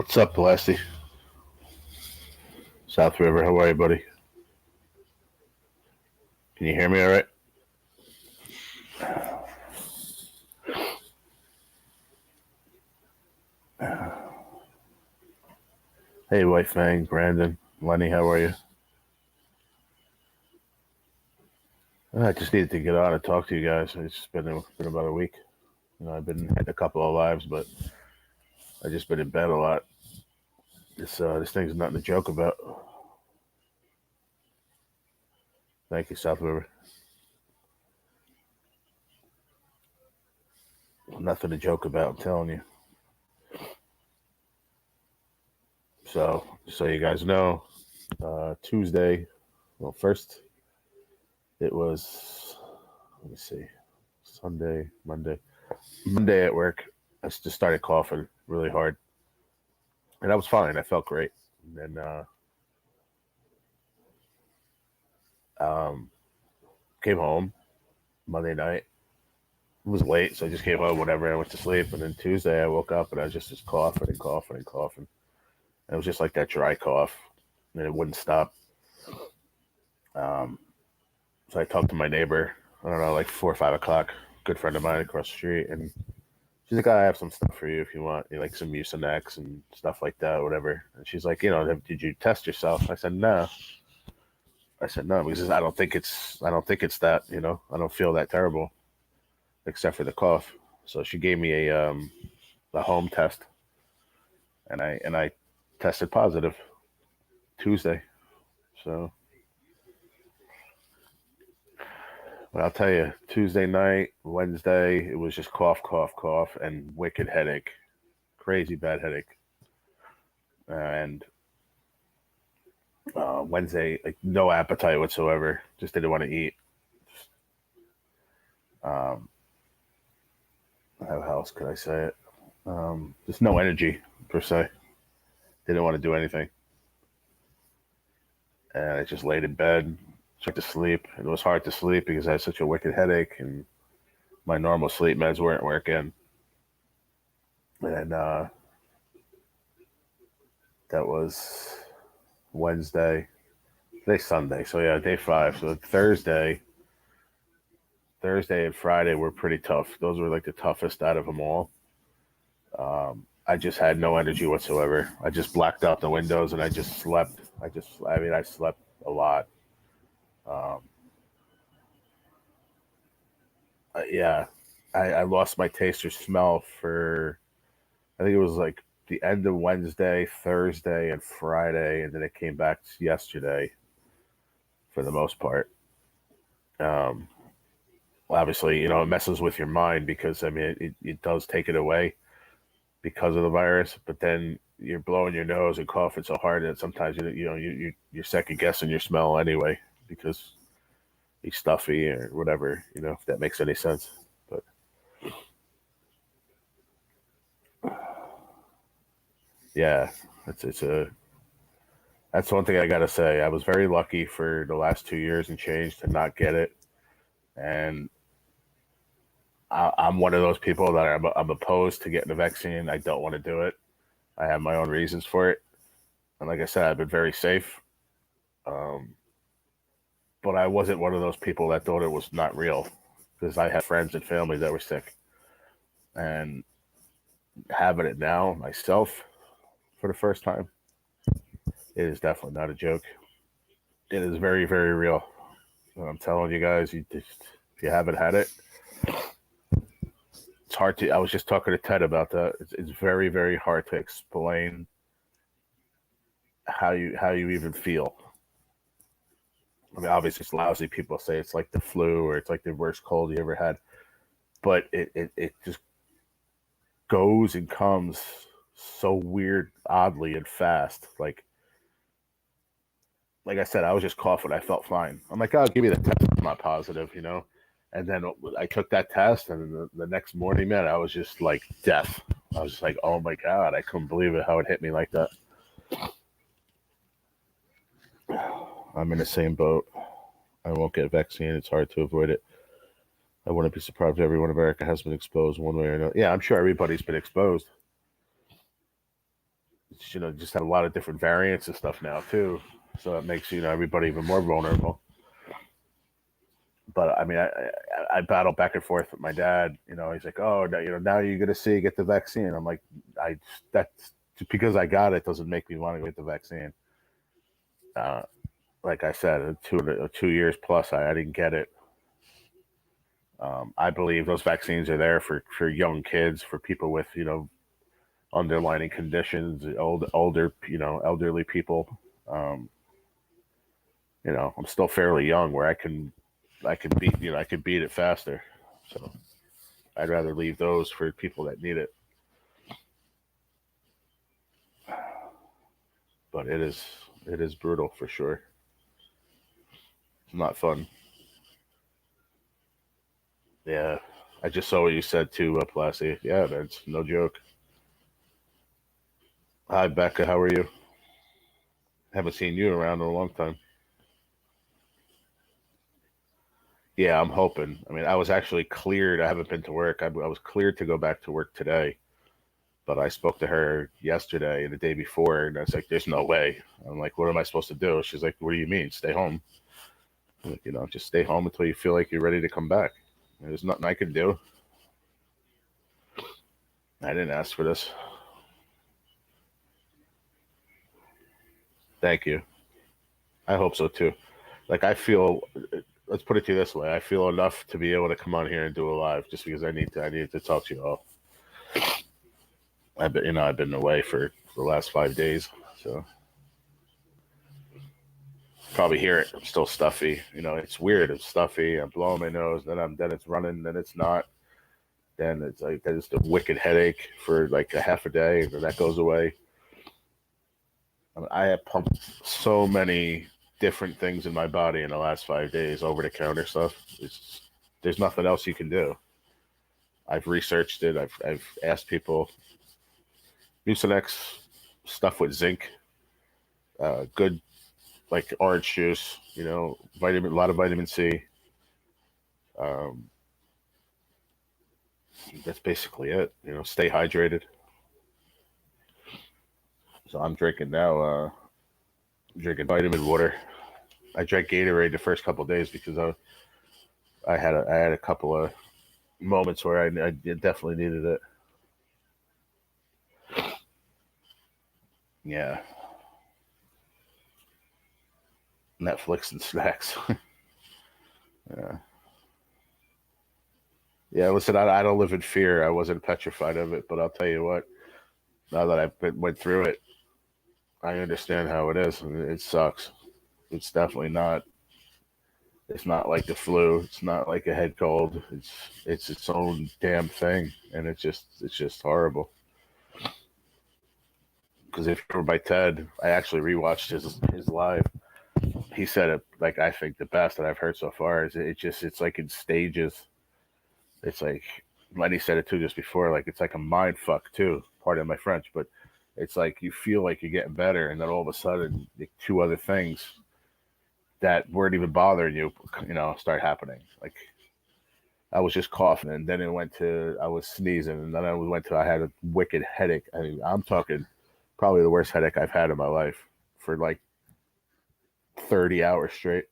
What's up, Lasty? South River, how are you, buddy? Can you hear me all right? Hey, White Fang, Brandon, Lenny, how are you? I just needed to get on and talk to you guys. It's been about a week. I've had a couple of lives, but I've just been in bed a lot. This thing's nothing to joke about. Thank you, South River. Nothing to joke about, I'm telling you. So, just so you guys know, Tuesday, well, first it was, let me see, Sunday, Monday at work, I just started coughing really hard. And I was fine. I felt great. And then came home Monday night. It was late, so I just came home, whatever. I went to sleep. And then Tuesday, I woke up and I was just coughing and coughing and coughing. And it was just like that dry cough, and it wouldn't stop. So I talked to my neighbor, I don't know, like 4 or 5 o'clock, good friend of mine across the street. And she's like, I have some stuff for you if you want, like some Mucinex and stuff like that, whatever. And she's like, did you test yourself? I said, no. Because I don't think it's that, I don't feel that terrible, except for the cough. So she gave me a home test, and I tested positive Tuesday. So, but I'll tell you, Tuesday night, Wednesday, it was just cough, cough, cough, and wicked headache, crazy bad headache, and Wednesday, like no appetite whatsoever, just didn't want to eat. How else could I say it? Just no energy per se. Didn't want to do anything. And I just laid in bed, tried to sleep. And it was hard to sleep because I had such a wicked headache and my normal sleep meds weren't working. And that was Wednesday. Today's Sunday. So yeah, day 5. So Thursday and Friday were pretty tough. Those were like the toughest out of them all. I just had no energy whatsoever. I just blacked out the windows and I just slept. I slept a lot. Yeah, I lost my taste or smell for, I think it was like the end of Wednesday, Thursday, and Friday, and then it came back yesterday for the most part. Obviously, it messes with your mind because, it does take it away because of the virus, but then you're blowing your nose and coughing so hard that sometimes you're second guessing your smell anyway because he's stuffy or whatever, if that makes any sense. But yeah, that's one thing I gotta say. I was very lucky for the last 2 years and change to not get it, and I'm one of those people that I'm opposed to getting the vaccine. I don't want to do it. I have my own reasons for it, and like I said, I've been very safe. But I wasn't one of those people that thought it was not real because I had friends and family that were sick, and having it now myself for the first time, it is definitely not a joke. It is very, very real. And I'm telling you guys, if you haven't had it, it's hard to. I was just talking to Ted about that. It's very, very hard to explain how you even feel. Obviously, it's lousy. People say it's like the flu or it's like the worst cold you ever had, but it just goes and comes so weird, oddly, and fast. Like I said, I was just coughing. I felt fine. I'm like, oh, give me the test. I'm not positive, And then I took that test, and the next morning, man, I was just like death. I was just like, oh my God, I couldn't believe it, how it hit me like that. I'm in the same boat. I won't get a vaccine. It's hard to avoid it. I wouldn't be surprised if everyone in America has been exposed one way or another. Yeah, I'm sure everybody's been exposed. it's, just have a lot of different variants and stuff now too. So it makes, everybody even more vulnerable. But I mean, I battle back and forth with my dad. He's like, "Oh, now you're gonna get the vaccine." I'm like, that's just because I got it doesn't make me want to get the vaccine. Like I said, 2 years plus, I didn't get it. I believe those vaccines are there for young kids, for people with underlying conditions, elderly people. Um, I'm still fairly young where I could beat it faster. So I'd rather leave those for people that need it. But it is brutal for sure. It's not fun. Yeah, I just saw what you said too, Plasty. Yeah, that's no joke. Hi, Becca. How are you? Haven't seen you around in a long time. Yeah, I'm hoping. I mean, I was actually cleared. I haven't been to work. I was cleared to go back to work today, but I spoke to her yesterday and the day before, and I was like, "There's no way." I'm like, "What am I supposed to do?" She's like, "What do you mean? Stay home? Like, just stay home until you feel like you're ready to come back. There's nothing I can do. I didn't ask for this." Thank you. I hope so too. Like I feel. Let's put it to you this way: I feel enough to be able to come on here and do a live, just because I need to talk to you all. I've been away for the last 5 days, so probably hear it. I'm still stuffy. It's weird. I'm stuffy. I'm blowing my nose. Then it's running. Then it's not. Then it's like just a wicked headache for like a half a day, and then that goes away. I have pumped so many different things in my body in the last 5 days, over the counter stuff. There's nothing else you can do. I've researched it. I've asked people. Mucinex stuff with zinc, good like orange juice, a lot of vitamin C. Um, that's basically it. Stay hydrated. So I'm drinking now. Drinking vitamin water. I drank Gatorade the first couple of days because I had a couple of moments where I definitely needed it. Yeah, Netflix and snacks. Yeah. Yeah, listen, I don't live in fear. I wasn't petrified of it, but I'll tell you what. Now that went through it, I understand how it is. It sucks. It's definitely not. It's not like the flu. It's not like a head cold. It's its own damn thing, and it's just horrible. Because if you were by Ted, I actually rewatched his live. He said it like I think the best that I've heard so far is it's like in stages. It's like Lenny said it too just before. Like it's like a mind fuck too. Pardon my French, but it's like you feel like you're getting better, and then all of a sudden, like, two other things that weren't even bothering you, start happening. Like I was just coughing, and then it went to I was sneezing, and then I had a wicked headache. I mean, I'm talking probably the worst headache I've had in my life for like 30 hours straight.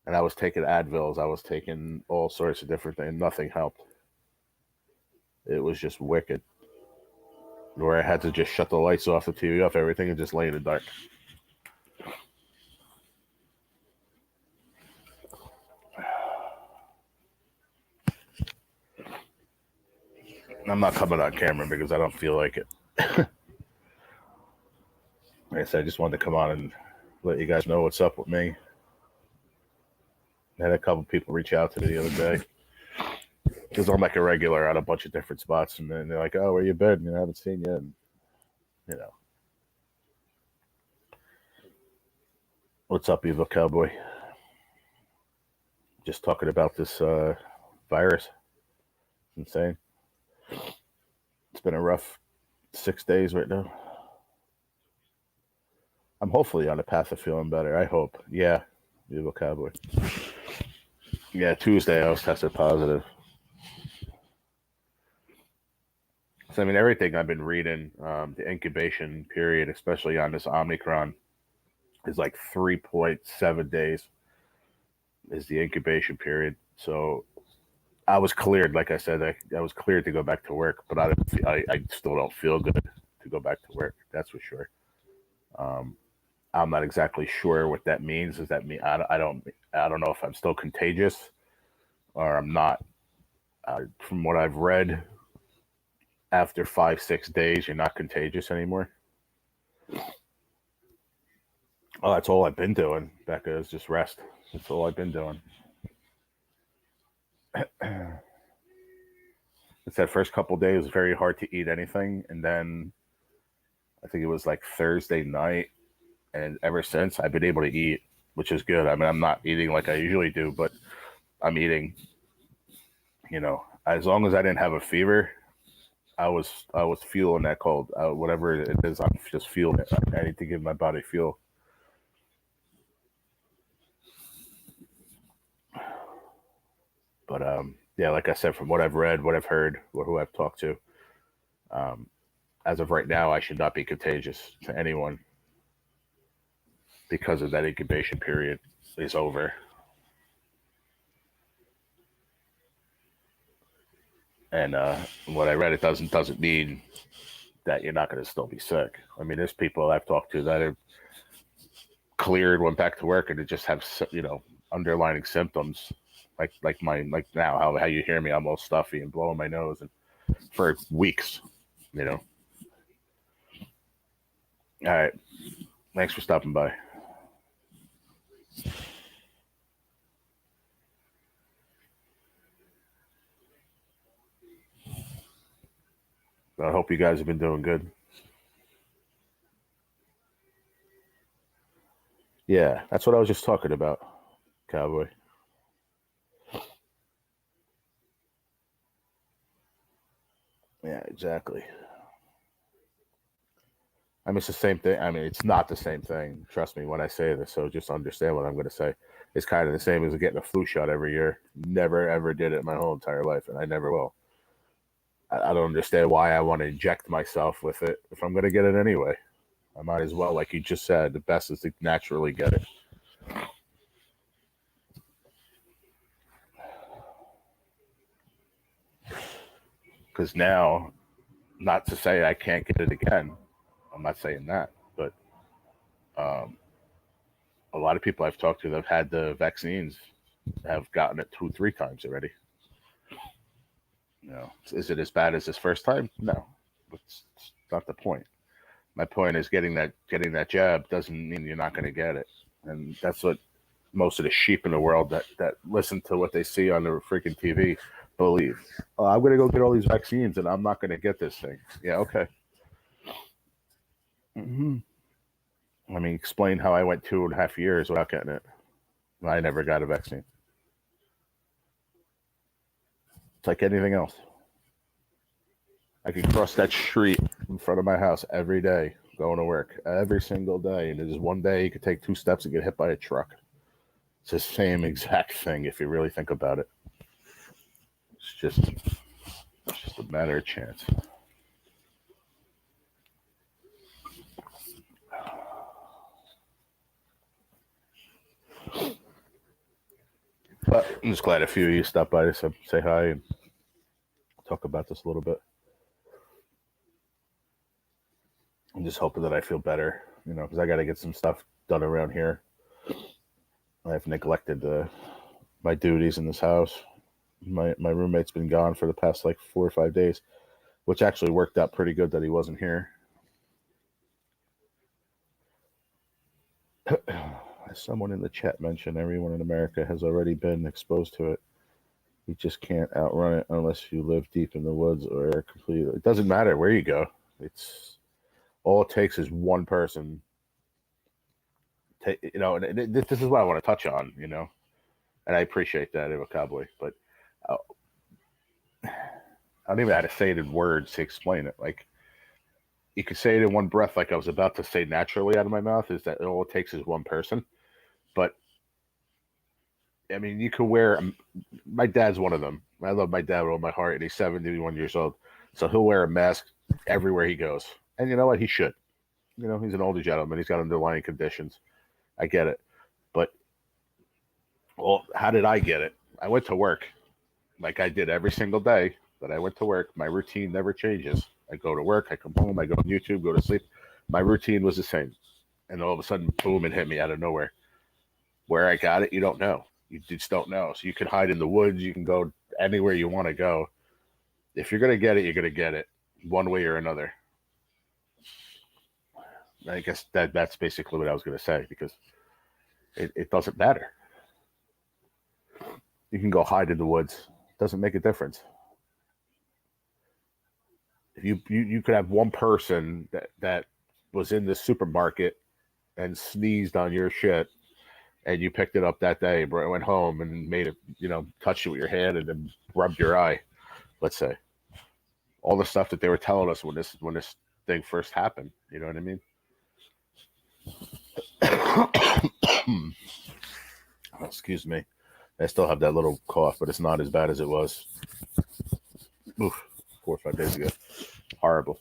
And I was taking Advils, I was taking all sorts of different things. Nothing helped. It was just wicked. Where I had to just shut the lights off, the TV off, everything, and just lay in the dark. I'm not coming on camera because I don't feel like it. Like I said, I just wanted to come on and let you guys know what's up with me. I had a couple people reach out to me the other day because I'm like a regular on a bunch of different spots, and then they're like, "Oh, where you been? I haven't seen you." And, what's up, Evil Cowboy? Just talking about this virus. It's insane. It's been a rough 6 days right now. I'm hopefully on a path of feeling better. I hope. Yeah, Evil Cowboy. Yeah, Tuesday I was tested positive. So, I mean, everything I've been reading, the incubation period, especially on this Omicron, is like 3.7 days is the incubation period. So I was cleared, like I said, I was cleared to go back to work, but I still don't feel good to go back to work. That's for sure. Um, I'm not exactly sure what that means. Does that mean I don't know if I'm still contagious or I'm not. From what I've read, after 5 6 days, you're not contagious anymore. Oh, that's all I've been doing, Becca, is just rest. That's all I've been doing. It's that first couple days was very hard to eat anything, and then I think it was like Thursday night, and ever since I've been able to eat, which is good. I mean, I'm not eating like I usually do, but I'm eating. As long as I didn't have a fever, I was feeling that cold. Whatever it is, I'm just feeling it. I need to give my body fuel. But yeah, like I said, from what I've read, what I've heard, or who I've talked to, um, as of right now, I should not be contagious to anyone because of that incubation period is over. And what I read, it doesn't mean that you're not going to still be sick. I mean, there's people I've talked to that are cleared, went back to work, and they just have underlining symptoms like now how you hear me, I'm all stuffy and blowing my nose, and for weeks. All right, thanks for stopping by. I hope you guys have been doing good. Yeah, that's what I was just talking about, Cowboy. Yeah, exactly. I mean, it's the same thing. I mean, it's not the same thing. Trust me when I say this. So just understand what I'm going to say. It's kind of the same as getting a flu shot every year. Never ever did it my whole entire life, and I never will. I don't understand why I want to inject myself with it if I'm going to get it anyway. I might as well, like you just said, the best is to naturally get it. Because now, not to say I can't get it again. I'm not saying that, but um, a lot of people I've talked to that have had the vaccines have gotten it 2 3 times already. Is it as bad as this first time? No, but it's not the point. My point is getting that jab doesn't mean you're not going to get it, and that's what most of the sheep in the world that listen to what they see on the freaking TV believe. Oh, I'm going to go get all these vaccines and I'm not going to get this thing. Yeah, okay. Mm-hmm. I mean, explain how I went 2.5 years without getting it. I never got a vaccine. It's like anything else. I can cross that street in front of my house every day going to work, every single day. And there's one day you could take 2 steps and get hit by a truck. It's the same exact thing if you really think about it. It's just a matter of chance. But I'm just glad a few of you stopped by to say hi and talk about this a little bit. I'm just hoping that I feel better, because I got to get some stuff done around here. I've neglected my duties in this house. My roommate's been gone for the past like 4 or 5 days, which actually worked out pretty good that he wasn't here. As someone in the chat mentioned, everyone in America has already been exposed to it. You just can't outrun it unless you live deep in the woods or are completely. It doesn't matter where you go. It's all it takes is one person. And this is what I want to touch on, and I appreciate that, Eva Cowboy, but I don't even know how to say it in words to explain it. Like, you could say it in one breath, like I was about to say naturally out of my mouth, is that all it takes is one person. But I mean, you could wear. My dad's one of them. I love my dad with all my heart, and he's 71 years old. So he'll wear a mask everywhere he goes. And you know what? He should. You know, he's an older gentleman. He's got underlying conditions. I get it. But, well, how did I get it? I went to work like I did every single day that I went to work. My routine never changes. I go to work, I come home, I go on YouTube, go to sleep. My routine was the same. And all of a sudden, boom, it hit me out of nowhere. Where I got it, you don't know. You just don't know. So you can hide in the woods. You can go anywhere you want to go. If you're going to get it, you're going to get it one way or another. I guess that's basically what I was going to say, because it doesn't matter. You can go hide in the woods. It doesn't make a difference. If you could have one person that was in the supermarket and sneezed on your shit, and you picked it up that day, went home and made it, touched it with your hand and then rubbed your eye, let's say. All the stuff that they were telling us when this thing first happened, you know what I mean? Excuse me. I still have that little cough, but it's not as bad as it was 4 or 5 days ago. Horrible.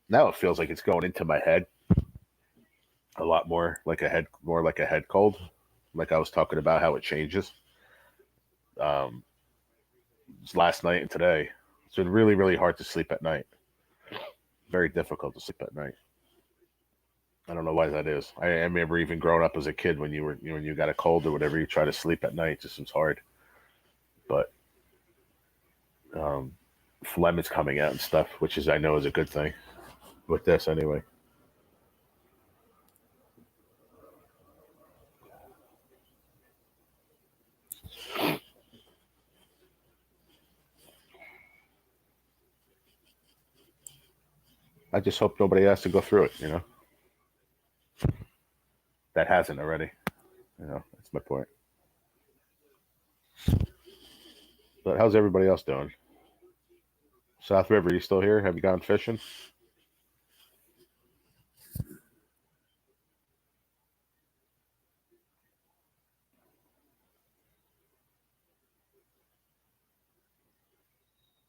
Now it feels like it's going into my head a lot more like a head cold. Like I was talking about how it changes. Last night and today, it's been really, really hard to sleep at night. Very difficult to sleep at night. I don't know why that is. I remember even growing up as a kid when when you got a cold or whatever, you try to sleep at night. It just was hard. But phlegm is coming out and stuff, which I know is a good thing with this anyway. I just hope nobody has to go through it, that hasn't already. That's my point. But how's everybody else doing? South River, you still here? Have you gone fishing?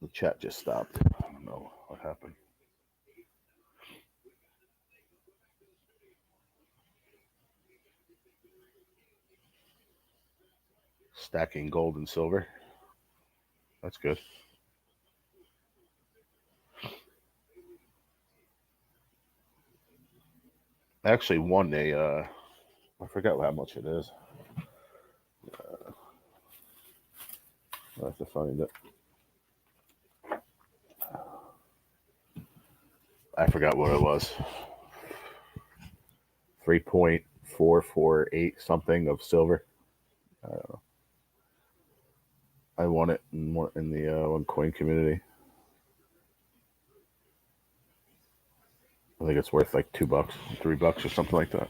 The chat just stopped. I don't know what happened. Stacking gold and silver. That's good. I actually won I forgot how much it is. I have to find it. I forgot what it was. 3.448 something of silver. I don't know. I won it in the one coin community. I think it's worth like $2, $3 or something like that.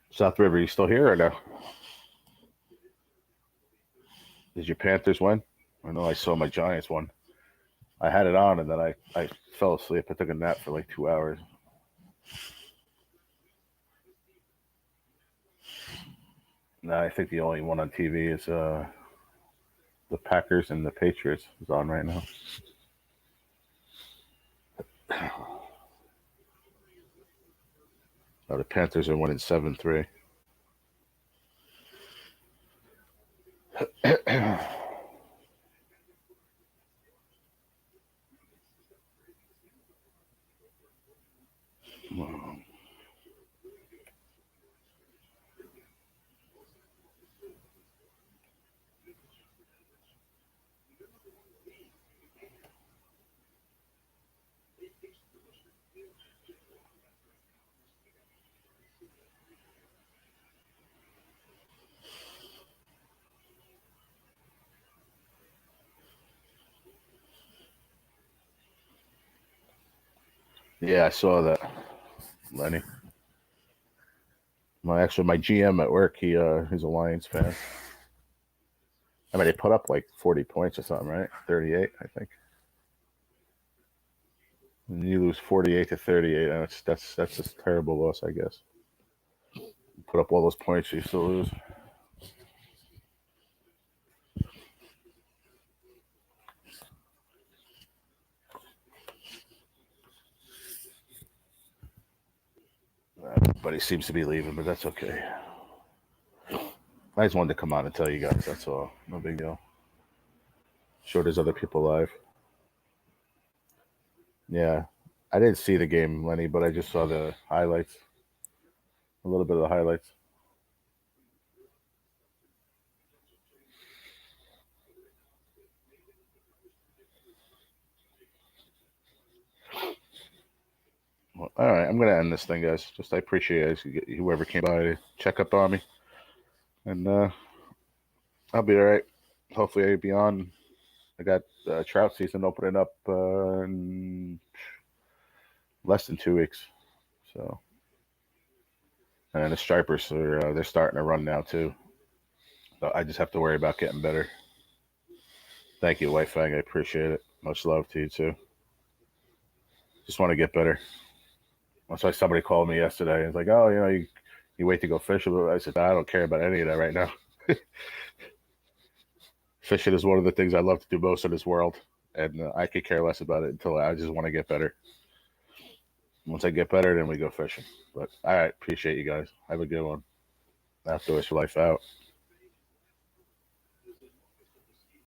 South River, you still here or no? Did your Panthers win? I know I saw my Giants won. I had it on and then I fell asleep. I took a nap for like 2 hours. No, I think the only one on TV is the Packers and the Patriots is on right now. Oh, the Panthers are winning 7-3. Yeah, I saw that, Lenny. My GM at work, he's a Lions fan. I mean, they put up like 40 points or something, right? 38, I think. And you lose 48-38. That's a terrible loss, I guess. Put up all those points, you still lose. But he seems to be leaving, but that's okay. I just wanted to come on and tell you guys. That's all. No big deal. Sure, there's other people live. Yeah, I didn't see the game, Lenny, but I just saw the highlights. A little bit of the highlights. Well, all right, I'm gonna end this thing, guys. Just I appreciate whoever came by to check up on me, and I'll be all right. Hopefully, I'll be on. I got trout season opening up in less than 2 weeks, so and the stripers are they're starting to run now too. So I just have to worry about getting better. Thank you, White Fang. I appreciate it. Much love to you too. Just want to get better. That's why somebody called me yesterday. It's like, oh, you wait to go fishing. I said, I don't care about any of that right now. Fishing is one of the things I love to do most in this world, and I could care less about it until I just want to get better. Once I get better, then we go fishing. But all right, appreciate you guys. Have a good one. Outdoors for life out.